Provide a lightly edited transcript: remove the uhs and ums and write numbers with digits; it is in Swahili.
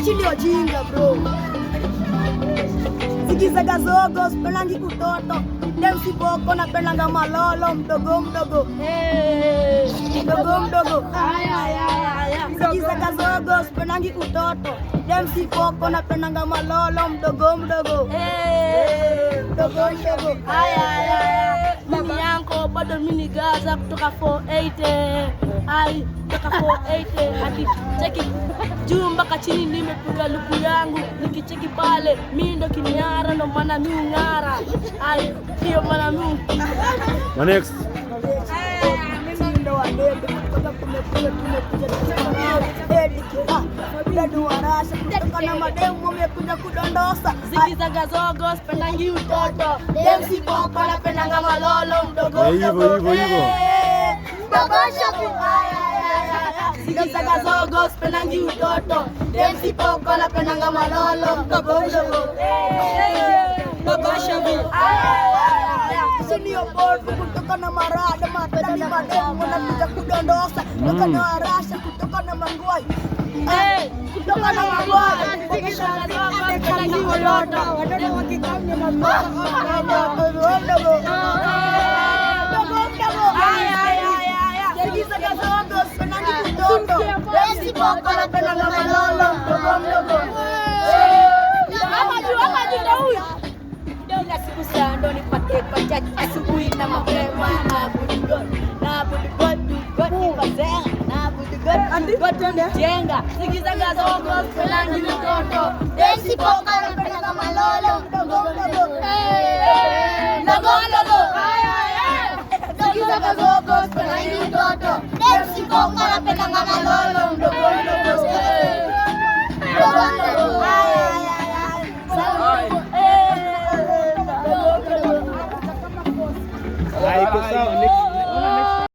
Hichi ndio jinga bro. Sikiza gazogo, sipendangi kutoto. Dem siboko napendanga malolo mdogo mdogo. Mdogo mdogo. Sikiza gazogo, sipendangi kutoto. Dem siboko napendanga malolo mdogo mdogo. Mdogo mdogo. Mimi yanko bado mini gaza kutoka 480. Ai, kutoka 480 hadi cheki juu mpaka chini nimepiga luku yangu. Nikicheki pale mimi ndo kinyara ndo maana mimi ngara. Ai, hiyo maana mimi. Next. Mimi ndo wadebe kutoka kumekuja bila duarasha kutoka na mademu wamekuja kudondosa. Sikiza gazogo sipendangi utoto. Dem siboko napendanga malolo mdogo Hivyo. Sikiza gazogo sipendangi utoto. Dem siboko napendanga malolo mdogo mdogo. Senior board kutoka na marada mademu wanakuja kudondosa. Kutoka na arasha kutoka na mangwai. Kutoka na mangwai. Sikiza gazogo sipendangi utoto. Watoto wakikanya na mdogo. Sikiza gazogo sipendangi kutoto. Dem siboko napendanga malolo mdogo mdogo. Kila siku saa ndo nipate pachaji asubuhi na mapema. Na budi jenga. Sikiza gazogo sipendangi utoto. Dem siboko napendanga malolo mdogo mdogo. Sikiza gazogo sipendangi utoto. Dem siboko napendanga malolo mdogo mdogo. Haiko sawa.